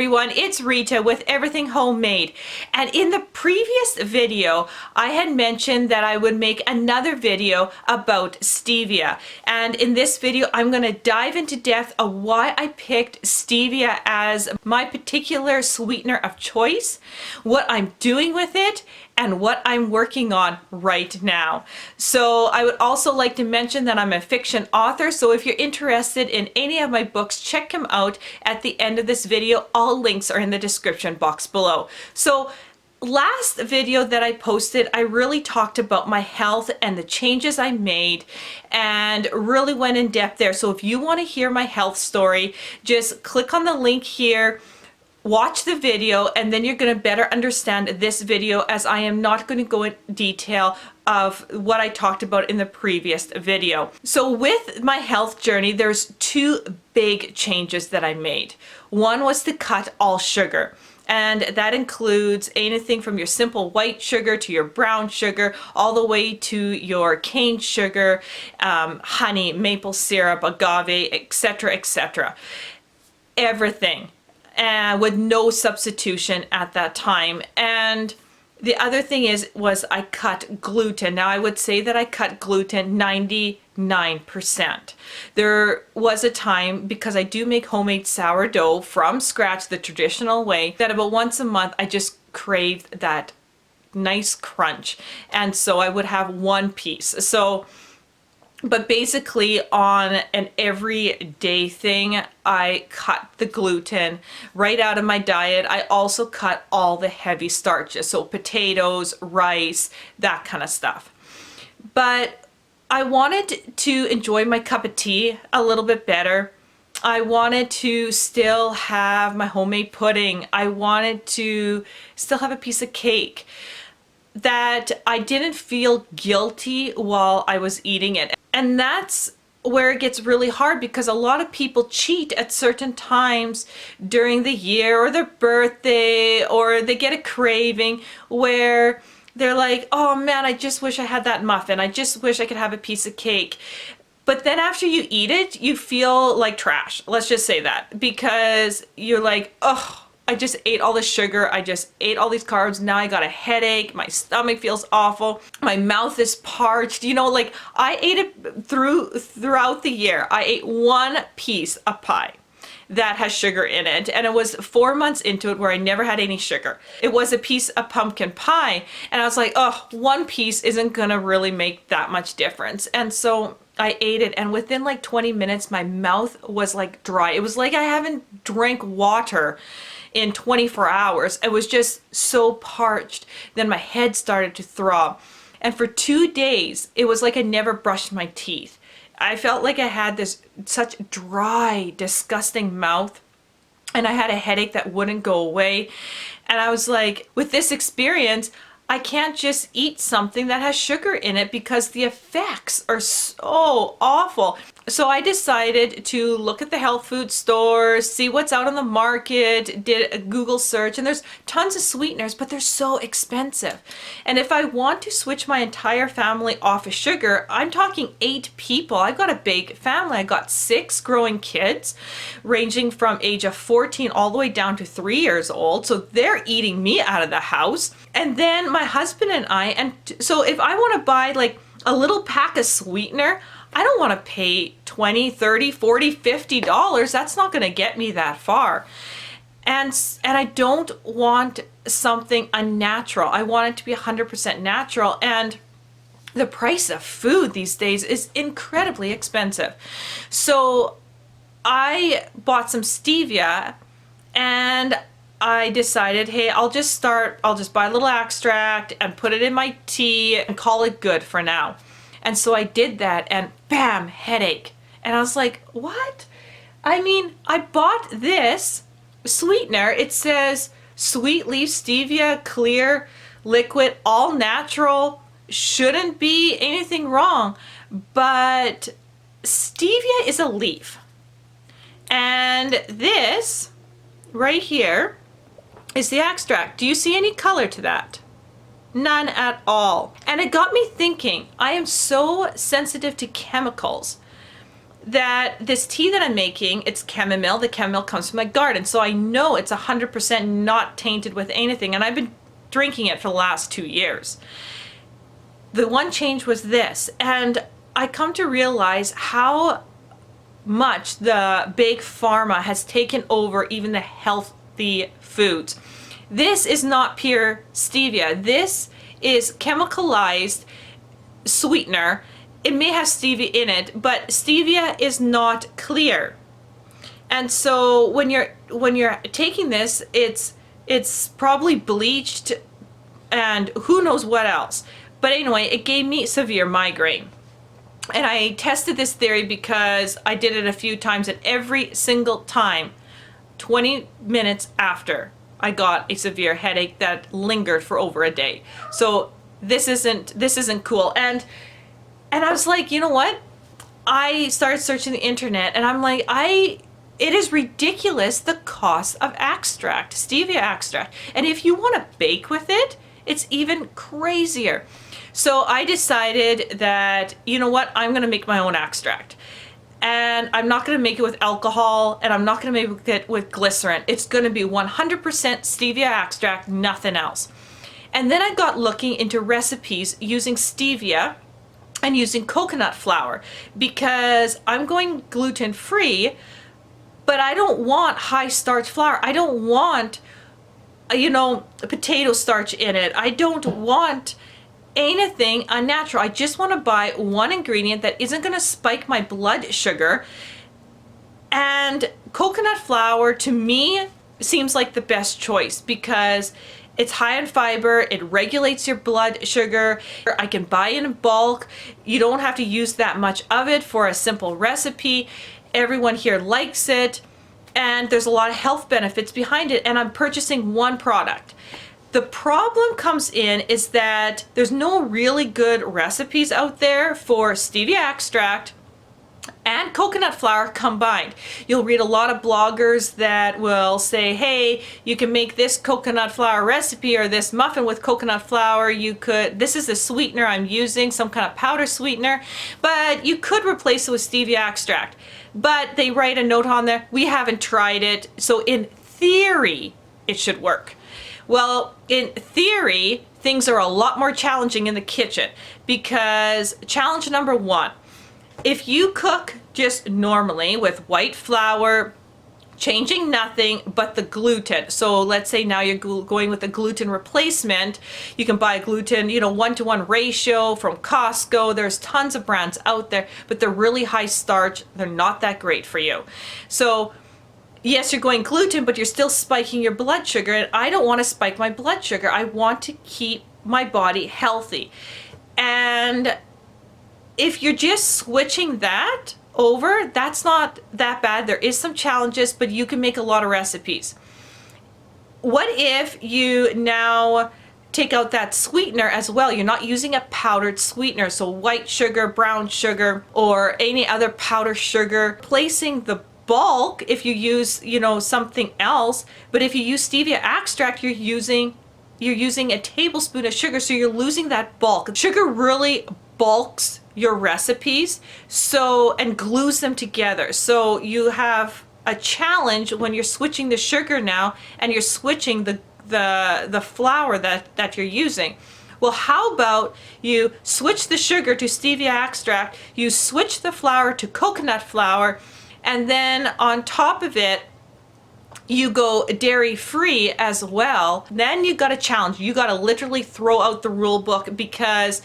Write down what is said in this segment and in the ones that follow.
everyone, it's Rita with Everything Homemade. And in the previous video, I had mentioned that I would make another video about stevia. And in this video, I'm going to dive into depth of why I picked stevia as my particular sweetener of choice, what I'm doing with it, and what I'm working on right now. So I would also like to mention that I'm a fiction author, so if you're interested in any of my books, check them out at the end of this video. All links are in the description box below. So last video that I posted, I really talked about my health and the changes I made and really went in depth there. So if you want to hear my health story, just click on the link here, watch the video, and then you're going to better understand this video, as I am not going to go in detail of what I talked about in the previous video. So with my health journey, there's two big changes that I made. One was to cut all sugar. And that includes anything from your simple white sugar to your brown sugar, all the way to your cane sugar, honey, maple syrup, agave, etc., etc. Everything. With no substitution at that time. And the other thing was I cut gluten. Now I would say that I cut gluten 99%. There was a time, because I do make homemade sourdough from scratch the traditional way, that about once a month I just craved that nice crunch. And so I would have one piece. But basically on an everyday thing, I cut the gluten right out of my diet. I also cut all the heavy starches, so potatoes, rice, that kind of stuff. But I wanted to enjoy my cup of tea a little bit better. I wanted to still have my homemade pudding. I wanted to still have a piece of cake, that I didn't feel guilty while I was eating it. And that's where it gets really hard, because a lot of people cheat at certain times during the year or their birthday, or they get a craving where they're like, oh man, I just wish I had that muffin. I just wish I could have a piece of cake. But then after you eat it, you feel like trash. Let's just say that, because you're like, oh, I just ate all this sugar, I just ate all these carbs, now I got a headache, my stomach feels awful, my mouth is parched. You know, like I ate it throughout the year. I ate one piece of pie that has sugar in it, and it was 4 months into it where I never had any sugar. It was a piece of pumpkin pie, and I was like, oh, one piece isn't gonna really make that much difference. And so I ate it, and within like 20 minutes my mouth was like dry. It was like I haven't drank water in 24 hours. It was just so parched. Then my head started to throb. And for 2 days, it was like I never brushed my teeth. I felt like I had this such dry, disgusting mouth, and I had a headache that wouldn't go away. And I was like, with this experience, I can't just eat something that has sugar in it, because the effects are so awful. So I decided to look at the health food stores, see what's out on the market, did a Google search, and there's tons of sweeteners, but they're so expensive. And if I want to switch my entire family off of sugar, I'm talking 8 people. I've got a big family. I got 6 growing kids, ranging from age of 14 all the way down to 3 years old. So they're eating me out of the house. And then my husband and I, and so if I want to buy like a little pack of sweetener, I don't want to pay $20, $30, $40, $50. That's not going to get me that far. And I don't want something unnatural. I want it to be 100% natural. And the price of food these days is incredibly expensive. So I bought some stevia, and I decided, hey, I'll just buy a little extract and put it in my tea and call it good for now. And so I did that, and bam, headache. And I was like, what? I mean, I bought this sweetener. It says sweet leaf stevia, clear, liquid, all natural. Shouldn't be anything wrong. But stevia is a leaf. And this right here is the extract. Do you see any color to that? None at all. And it got me thinking, I am so sensitive to chemicals that this tea that I'm making, it's chamomile. The chamomile comes from my garden, so I know it's 100% not tainted with anything, and I've been drinking it for the last 2 years. The one change was this, and I come to realize how much the big pharma has taken over even the healthy foods. This is not pure stevia. This is chemicalized sweetener. It may have stevia in it, but stevia is not clear. And so when you're taking this, it's probably bleached and who knows what else. But anyway, it gave me severe migraine. And I tested this theory because I did it a few times, and every single time, 20 minutes after, I got a severe headache that lingered for over a day. So this isn't cool. And I was like, you know what? I started searching the internet, and I'm like, it is ridiculous the cost of extract, stevia extract. And if you want to bake with it, it's even crazier. So I decided that, you know what, I'm gonna make my own extract. And I'm not gonna make it with alcohol, and I'm not gonna make it with glycerin. It's gonna be 100% stevia extract, nothing else. And then I got looking into recipes using stevia and using coconut flour, because I'm going gluten-free, but I don't want high starch flour. I don't want, potato starch in it. I don't want anything unnatural. I just want to buy one ingredient that isn't going to spike my blood sugar. And coconut flour to me seems like the best choice because it's high in fiber, it regulates your blood sugar. I can buy it in bulk. You don't have to use that much of it for a simple recipe. Everyone here likes it, and there's a lot of health benefits behind it, and I'm purchasing one product. The problem comes in is that there's no really good recipes out there for stevia extract and coconut flour combined. You'll read a lot of bloggers that will say, hey, you can make this coconut flour recipe or this muffin with coconut flour. This is the sweetener I'm using, some kind of powder sweetener, but you could replace it with stevia extract. But they write a note on there, we haven't tried it, so in theory, it should work. Well, in theory, things are a lot more challenging in the kitchen, because challenge number one, if you cook just normally with white flour, changing nothing but the gluten. So let's say now you're going with a gluten replacement. You can buy gluten, 1-to-1 ratio from Costco. There's tons of brands out there, but they're really high starch. They're not that great for you. So yes, you're going gluten, but you're still spiking your blood sugar. And I don't want to spike my blood sugar. I want to keep my body healthy. And if you're just switching that over, that's not that bad. There is some challenges, but you can make a lot of recipes. What if you now take out that sweetener as well? You're not using a powdered sweetener, so white sugar, brown sugar, or any other powder sugar. Placing the bulk, if you use, something else, but if you use stevia extract, you're using a tablespoon of sugar, so you're losing that bulk. Sugar really bulks your recipes and glues them together. So you have a challenge when you're switching the sugar now and you're switching the flour that you're using. Well, how about you switch the sugar to stevia extract, you switch the flour to coconut flour, and then on top of it, you go dairy free as well. Then you got a challenge. You got to literally throw out the rule book, because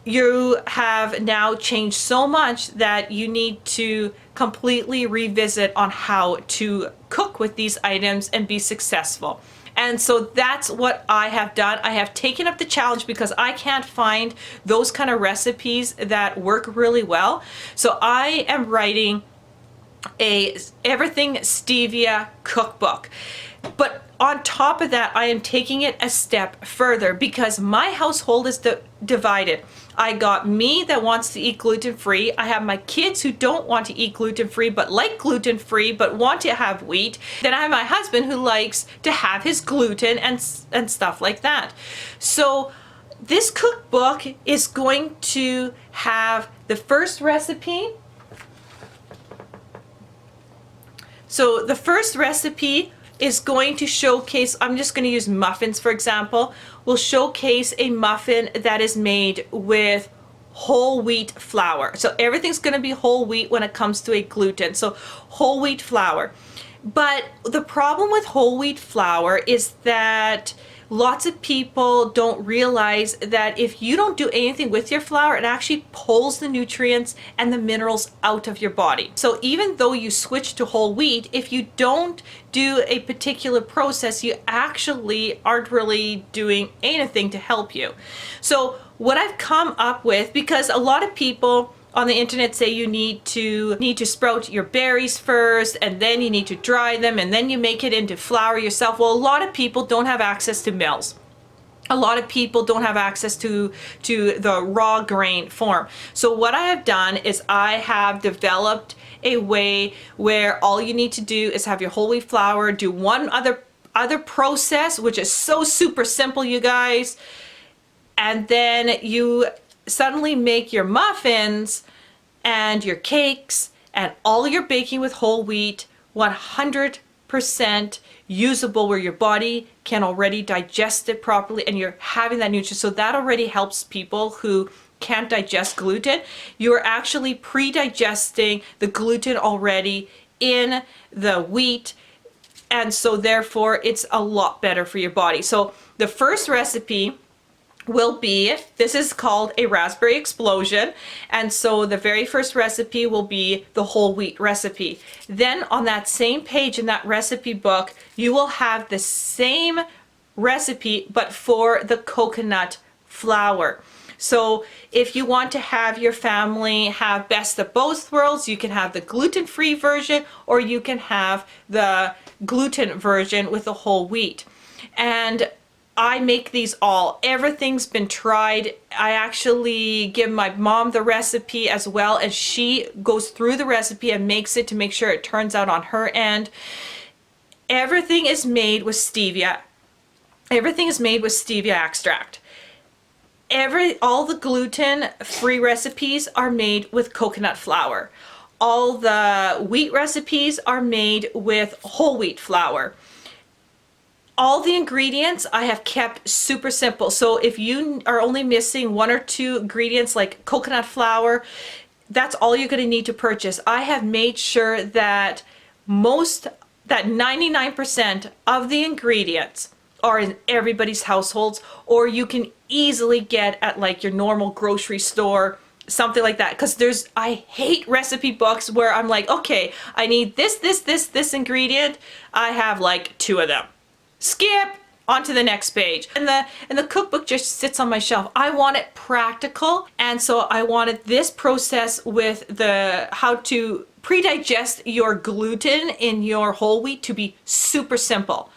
you have now changed so much that you need to completely revisit on how to cook with these items and be successful. And so that's what I have done. I have taken up the challenge because I can't find those kind of recipes that work really well. So I am writing a Everything Stevia Cookbook. But on top of that, I am taking it a step further, because my household is divided. I got me that wants to eat gluten-free. I have my kids who don't want to eat gluten-free but like gluten-free but want to have wheat. Then I have my husband who likes to have his gluten and stuff like that. So this cookbook is going to have the first recipe So the first recipe is going to showcase, I'm just going to use muffins for example, will showcase a muffin that is made with whole wheat flour. So everything's going to be whole wheat when it comes to a gluten. So whole wheat flour. But the problem with whole wheat flour is that lots of people don't realize that if you don't do anything with your flour, it actually pulls the nutrients and the minerals out of your body. So even though you switch to whole wheat, if you don't do a particular process, you actually aren't really doing anything to help you. So what I've come up with, because a lot of people on the internet say you need to sprout your berries first, and then you need to dry them, and then you make it into flour yourself. Well, a lot of people don't have access to mills. A lot of people don't have access to the raw grain form. So what I have done is I have developed a way where all you need to do is have your whole wheat flour, do one other process, which is so super simple, you guys, and then you suddenly make your muffins and your cakes and all your baking with whole wheat 100% usable, where your body can already digest it properly and you're having that nutrition. So that already helps people who can't digest gluten. You're actually pre-digesting the gluten already in the wheat, and so therefore it's a lot better for your body. So the first recipe will be, this is called a raspberry explosion, and so the very first recipe will be the whole wheat recipe. Then on that same page in that recipe book, you will have the same recipe but for the coconut flour. So if you want to have your family have best of both worlds, you can have the gluten-free version, or you can have the gluten version with the whole wheat. And I make these all. Everything's been tried. I actually give my mom the recipe as well, and she goes through the recipe and makes it to make sure it turns out on her end. Everything is made with stevia. Everything is made with stevia extract. All the gluten-free recipes are made with coconut flour. All the wheat recipes are made with whole wheat flour. All the ingredients I have kept super simple. So if you are only missing one or two ingredients like coconut flour, that's all you're going to need to purchase. I have made sure that 99% of the ingredients are in everybody's households, or you can easily get at like your normal grocery store, something like that. Because I hate recipe books where I'm like, okay, I need this ingredient. I have like 2 of them. Skip on to the next page, and the cookbook just sits on my shelf. I want it practical, and so I wanted this process with the how to pre-digest your gluten in your whole wheat to be super simple.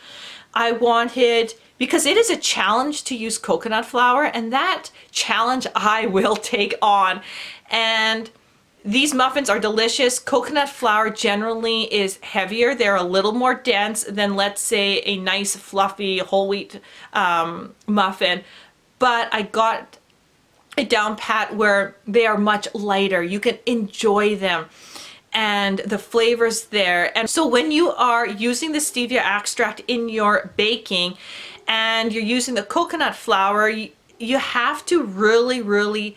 I wanted, because it is a challenge to use coconut flour, and that challenge I will take on. And these muffins are delicious. Coconut flour generally is heavier. They're a little more dense than, let's say, a nice fluffy whole wheat muffin. But I got it down pat where they are much lighter. You can enjoy them and the flavors there. And so when you are using the stevia extract in your baking and you're using the coconut flour, you have to really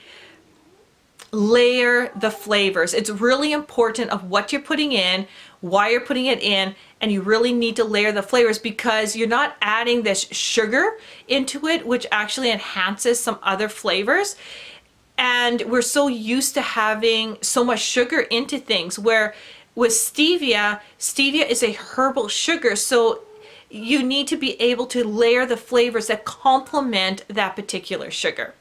layer the flavors. It's really important of what you're putting in, why you're putting it in, and you really need to layer the flavors, because you're not adding this sugar into it, which actually enhances some other flavors. And we're so used to having so much sugar into things, where with stevia is a herbal sugar, so you need to be able to layer the flavors that complement that particular sugar.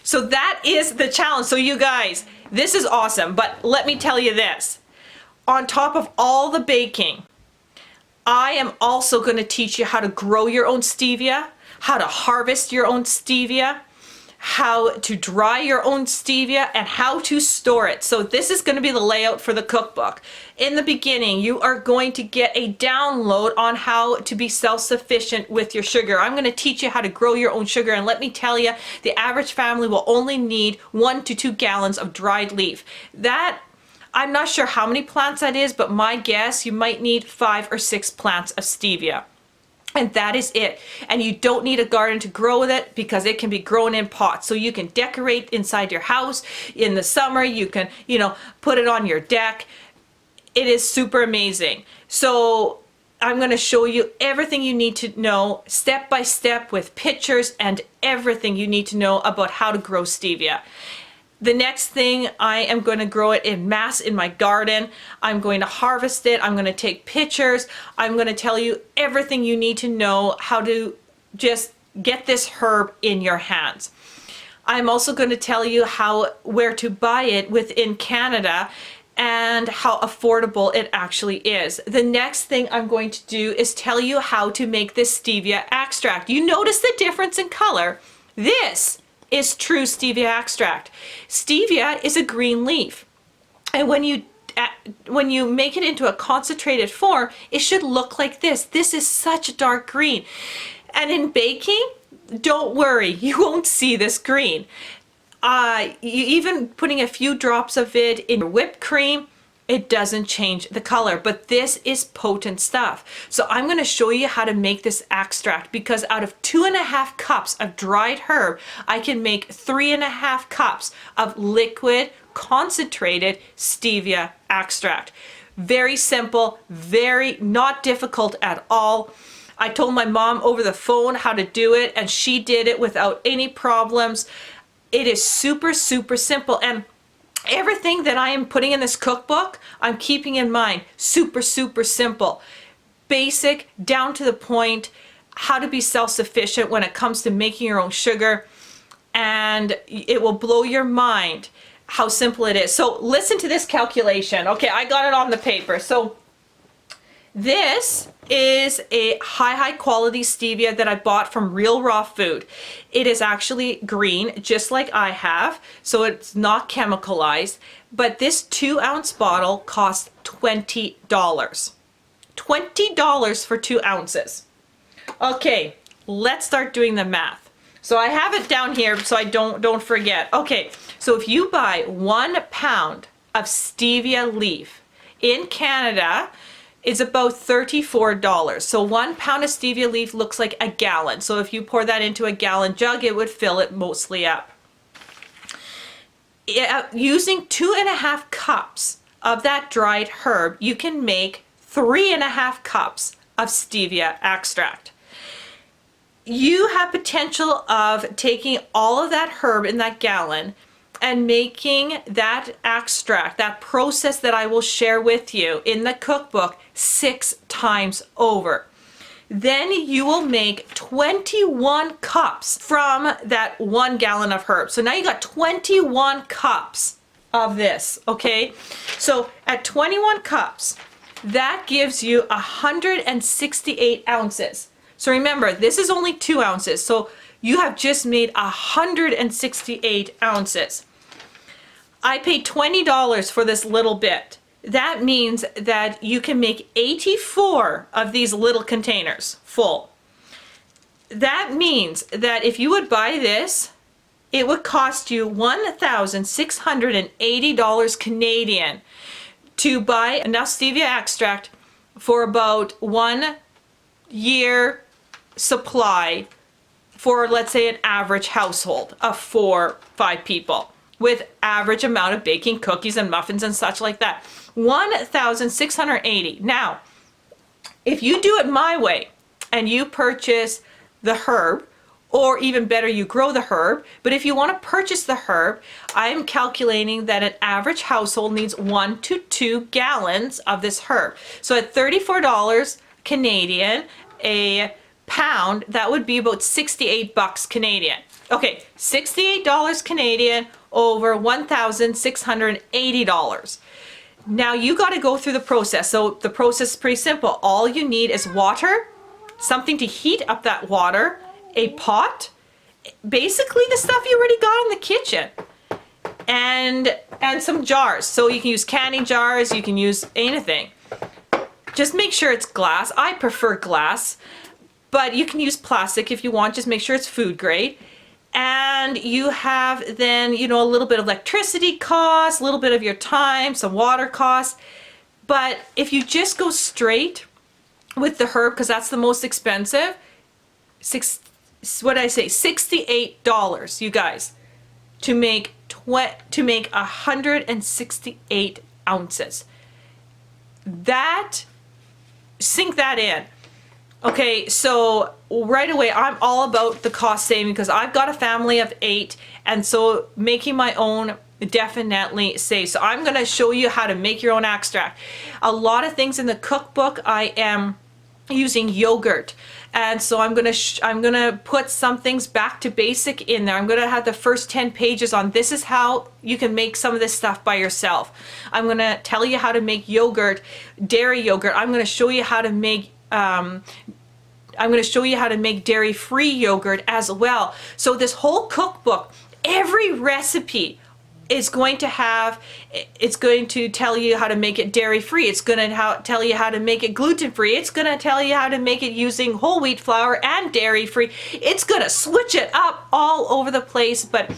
So that is the challenge. So you guys, this is awesome, but let me tell you this. On top of all the baking, I am also going to teach you how to grow your own stevia, how to harvest your own stevia, how to dry your own stevia, and how to store it. So this is going to be the layout for the cookbook. In the beginning, you are going to get a download on how to be self-sufficient with your sugar. I'm going to teach you how to grow your own sugar, and let me tell you, the average family will only need 1 to 2 gallons of dried leaf. That I'm not sure how many plants that is, but my guess, you might need 5 or 6 plants of stevia. And that is it. And you don't need a garden to grow with it because it can be grown in pots. So you can decorate inside your house. In the summer, you can, put it on your deck. It is super amazing. So I'm going to show you everything you need to know step by step with pictures and everything you need to know about how to grow stevia. The next thing, I am going to grow it in mass in my garden. I'm going to harvest it. I'm going to take pictures. I'm going to tell you everything you need to know how to just get this herb in your hands. I'm also going to tell you where to buy it within Canada and how affordable it actually is. The next thing I'm going to do is tell you how to make this stevia extract. You notice the difference in color? This is true stevia extract. Stevia is a green leaf, and when you make it into a concentrated form, it should look like this. This is such dark green, and in baking, don't worry, you won't see this green. Even putting a few drops of it in whipped cream, it doesn't change the color, but this is potent stuff. So I'm going to show you how to make this extract, because out of 2.5 cups of dried herb, I can make 3.5 cups of liquid concentrated stevia extract. Very simple, very not difficult at all. I told my mom over the phone how to do it, and she did it without any problems. It is super, super simple, and everything that I am putting in this cookbook, I'm keeping in mind. Super, super simple. Basic, down to the point, how to be self-sufficient when it comes to making your own sugar. And it will blow your mind how simple it is. So listen to this calculation. Okay, I got it on the paper. So this is a high quality stevia that I bought from Real Raw Food. It is actually green, just like I have, so it's not chemicalized. But this 2-ounce bottle costs $20. $20 for 2 ounces. Okay, let's start doing the math. So I have it down here so I don't forget. Okay, so if you buy 1 pound of stevia leaf in Canada, is about $34. So 1 pound of stevia leaf looks like a gallon. So if you pour that into a gallon jug, it would fill it mostly up. Using 2.5 cups of that dried herb, you can make 3.5 cups of stevia extract. You have potential of taking all of that herb in that gallon and making that extract, that process that I will share with you in the cookbook, 6 times over. Then you will make 21 cups from that 1 gallon of herbs. So now you got 21 cups of this, okay? So at 21 cups, that gives you 168 ounces. So remember, this is only 2 ounces. So you have just made 168 ounces. I paid $20 for this little bit. That means that you can make 84 of these little containers full. That means that if you would buy this, it would cost you $1,680 Canadian to buy enough stevia extract for about 1 year supply for, let's say, an average household of 4-5 people with average amount of baking cookies and muffins and such like that. 1,680. Now, if you do it my way and you purchase the herb, or even better, you grow the herb, but if you want to purchase the herb, I'm calculating that an average household needs 1 to 2 gallons of this herb. So at $34 Canadian a pound, that would be about 68 bucks Canadian. Okay, $68 Canadian over $1,680. Now you got to go through the process. So the process is pretty simple. All you need is water, something to heat up that water, a pot, basically the stuff you already got in the kitchen, and some jars. So you can use candy jars, you can use anything. Just make sure it's glass. I prefer glass, but you can use plastic if you want. Just make sure it's food grade. and you have then, you know, a little bit of electricity costs, a little bit of your time, some water costs. But if you just go straight with the herb, because that's the most expensive, what did I say, $68, you guys, to make 168 ounces. That, sink that in. Okay, so right away, I'm all about the cost saving because I've got a family of 8, and so making my own definitely saves. So I'm going to show you how to make your own extract. A lot of things in the cookbook, I am using yogurt, and so I'm gonna put some things back to basic in there. I'm gonna have the first 10 pages on this is how you can make some of this stuff by yourself. I'm gonna tell you how to make yogurt, dairy yogurt. I'm gonna show you how to make dairy-free yogurt as well. So this whole cookbook, every recipe is going to have, it's going to tell you how to make it dairy-free. It's going to tell you how to make it gluten-free. It's going to tell you how to make it using whole wheat flour and dairy-free. It's going to switch it up all over the place, but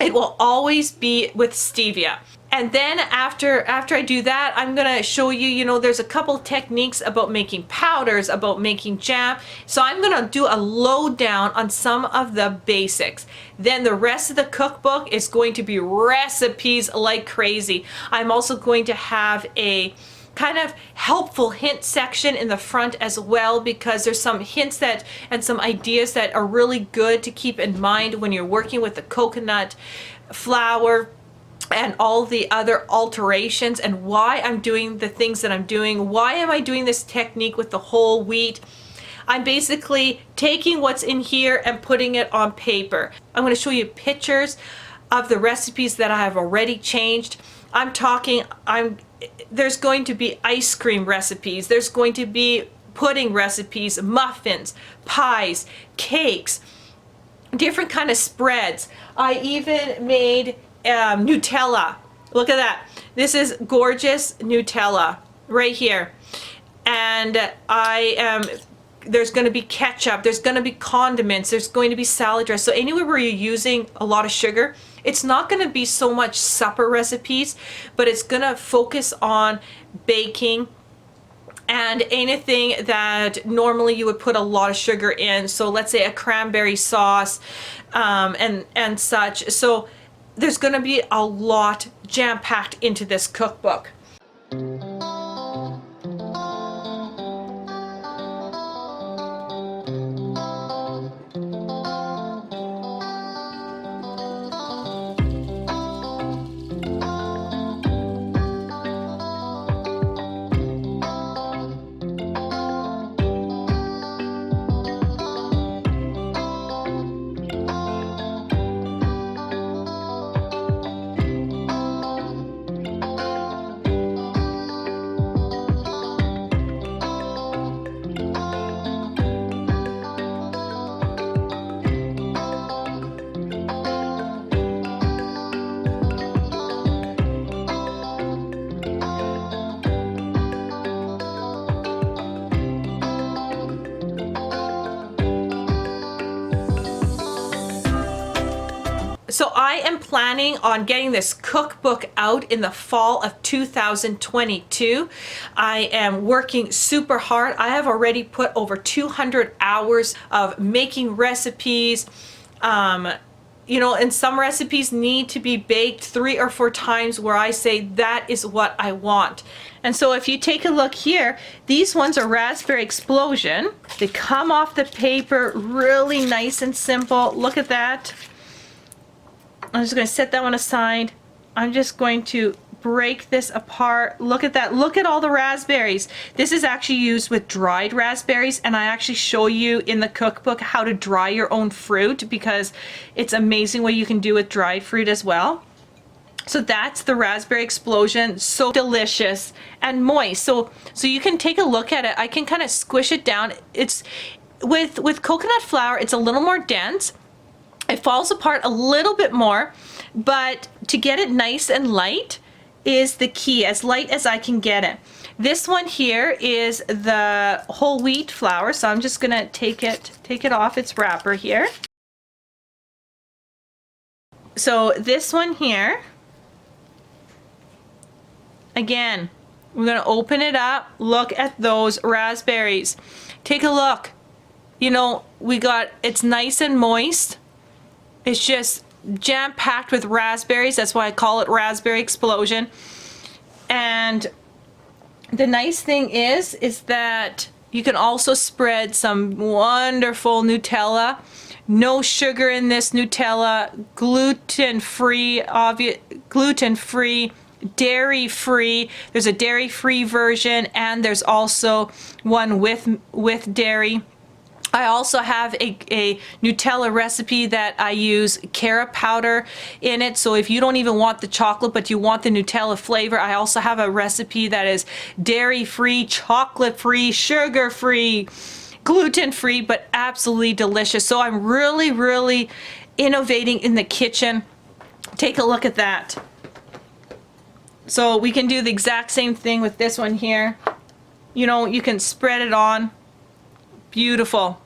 it will always be with stevia. And then after I do that, I'm gonna show you, you know, there's a couple techniques about making powders, about making jam. So I'm gonna do a lowdown on some of the basics. Then the rest of the cookbook is going to be recipes like crazy. I'm also going to have a kind of helpful hint section in the front as well, because there's some hints that and some ideas that are really good to keep in mind when you're working with the coconut flour and all the other alterations, and why I'm doing the things that I'm doing. Why am I doing this technique with the whole wheat? I'm basically taking what's in here and putting it on paper. I'm going to show you pictures of the recipes that I have already changed. There's going to be ice cream recipes. There's going to be pudding recipes, muffins, pies, cakes, different kind of spreads. I even made Nutella. Look at that. This is gorgeous Nutella right here. And there's going to be ketchup, there's going to be condiments, there's going to be salad dress. So anywhere where you're using a lot of sugar, it's not going to be so much supper recipes, but it's going to focus on baking and anything that normally you would put a lot of sugar in. So let's say a cranberry sauce and such. So there's going to be a lot jam-packed into this cookbook. So I am planning on getting this cookbook out in the fall of 2022. I am working super hard. I have already put over 200 hours of making recipes. You know, and some recipes need to be baked 3 or 4 times where I say that is what I want. And so if you take a look here, these ones are Raspberry Explosion. They come off the paper really nice and simple. Look at that. I'm just going to set that one aside. I'm just going to break this apart. Look at that. Look at all the raspberries. This is actually used with dried raspberries, and I actually show you in the cookbook how to dry your own fruit, because it's amazing what you can do with dried fruit as well. So that's the Raspberry Explosion. So delicious and moist. So you can take a look at it. I can kind of squish it down. It's with coconut flour, it's a little more dense. It falls apart a little bit more, but to get it nice and light is the key, as light as I can get it. This one here is the whole wheat flour, so I'm just gonna take it off its wrapper here. So this one here, again, we're gonna open it up. Look at those raspberries. Take a look. You know, it's nice and moist. It's just jam-packed with raspberries. That's why I call it Raspberry Explosion. And the nice thing is that you can also spread some wonderful Nutella. No sugar in this Nutella, gluten-free, gluten-free, dairy-free. There's a dairy-free version, and there's also one with dairy. I also have a Nutella recipe that I use carob powder in it. So if you don't even want the chocolate, but you want the Nutella flavor, I also have a recipe that is dairy-free, chocolate-free, sugar-free, gluten-free, but absolutely delicious. So I'm really, really innovating in the kitchen. Take a look at that. So we can do the exact same thing with this one here. You know, you can spread it on. Beautiful.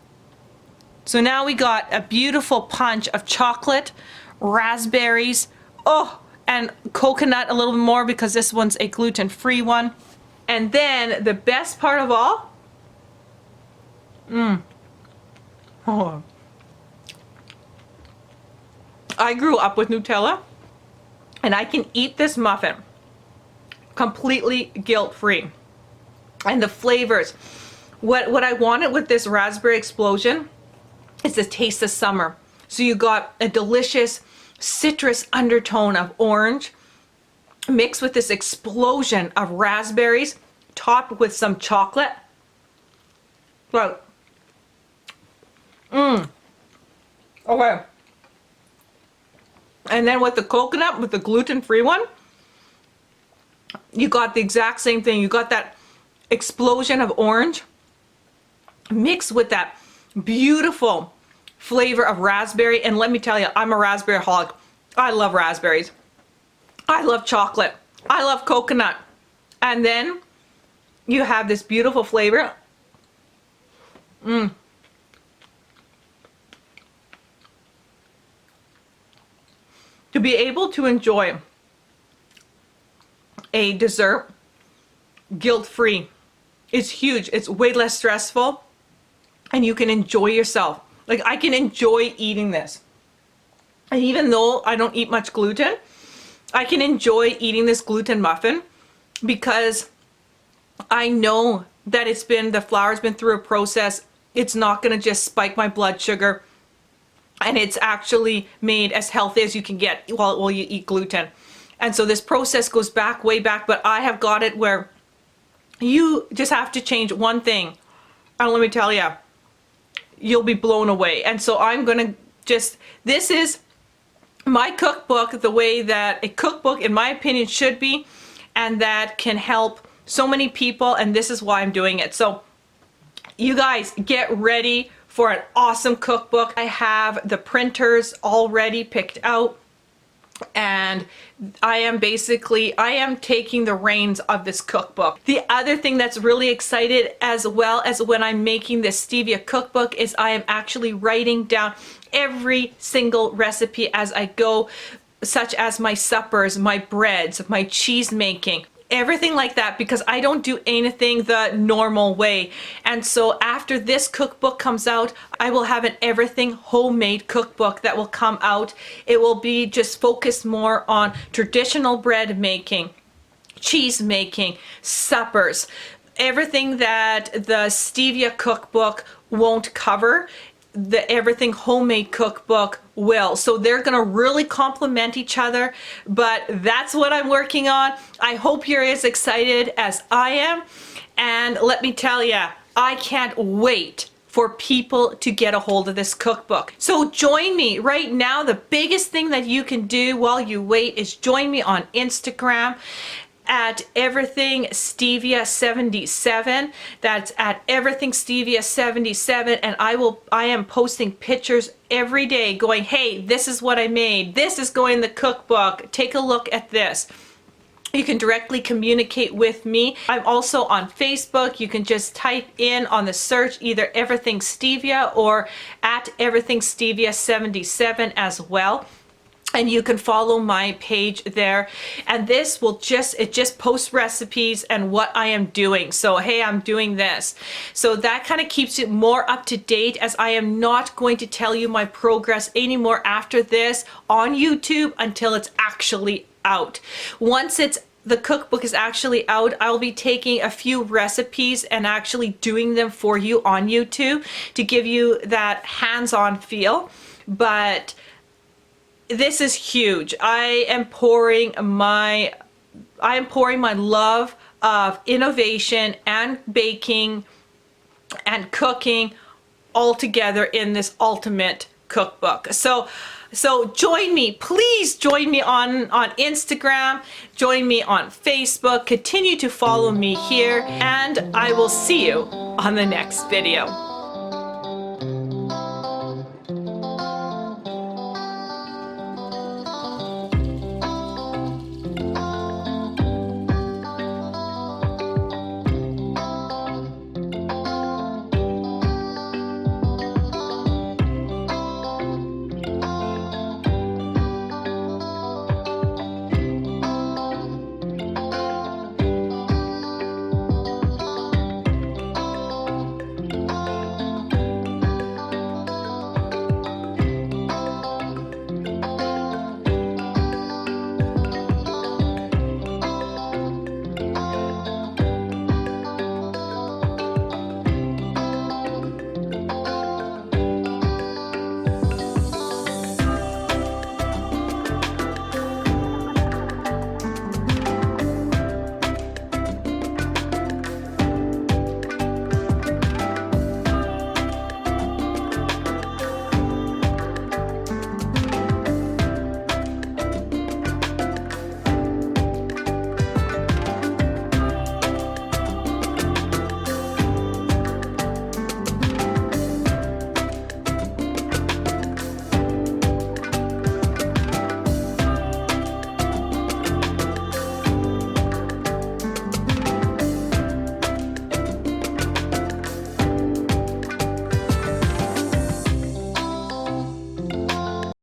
So now we got a beautiful punch of chocolate, raspberries, oh, and coconut a little bit more because this one's a gluten-free one. And then the best part of all, oh, I grew up with Nutella, and I can eat this muffin completely guilt-free. And the flavors. What I wanted with this Raspberry Explosion is the taste of summer. So you got a delicious citrus undertone of orange mixed with this explosion of raspberries topped with some chocolate. Right. Okay. And then with the coconut, with the gluten-free one, you got the exact same thing. You got that explosion of orange mixed with that beautiful flavor of raspberry. And let me tell you, I'm a raspberry hog. I love raspberries. I love chocolate. I love coconut. And then you have this beautiful flavor. To be able to enjoy a dessert guilt-free is huge. It's way less stressful. And you can enjoy yourself. Like, I can enjoy eating this. And even though I don't eat much gluten, I can enjoy eating this gluten muffin because I know that the flour's been through a process. It's not gonna just spike my blood sugar. And it's actually made as healthy as you can get while you eat gluten. And so this process goes back, way back, but I have got it where you just have to change one thing. And let me tell you, you'll be blown away. And so I'm gonna this is my cookbook, the way that a cookbook, in my opinion, should be, and that can help so many people, and this is why I'm doing it. So you guys get ready for an awesome cookbook. I have the printers already picked out, and I am taking the reins of this cookbook. The other thing that's really excited, as well as when I'm making this stevia cookbook, is I am actually writing down every single recipe as I go, such as my suppers, my breads, my cheese making, everything like that, because I don't do anything the normal way. And so after this cookbook comes out, I will have an everything homemade cookbook that will come out. It will be just focused more on traditional bread making, cheese making, suppers, everything that the stevia cookbook won't cover. The Everything Homemade Cookbook will. So they're gonna really complement each other, but that's what I'm working on. I hope you're as excited as I am. And let me tell you, I can't wait for people to get a hold of this cookbook. So join me right now. The biggest thing that you can do while you wait is join me on Instagram at Everything Stevia 77. That's at Everything Stevia 77, and I am posting pictures every day going, hey, this is what I made. This is going in the cookbook. Take a look at this. You can directly communicate with me. I'm also on Facebook. You can just type in on the search either Everything Stevia or at Everything Stevia 77 as well. and you can follow my page there, and this will just posts recipes and what I am doing. So hey, I'm doing this, so that kind of keeps it more up to date, as I am not going to tell you my progress anymore after this on YouTube until it's actually out. Once the cookbook is actually out, I'll be taking a few recipes and actually doing them for you on YouTube to give you that hands-on feel. But this is huge. I am pouring my love of innovation and baking and cooking all together in this ultimate cookbook. So join me, please join me on Instagram, join me on Facebook, continue to follow me here, and I will see you on the next video.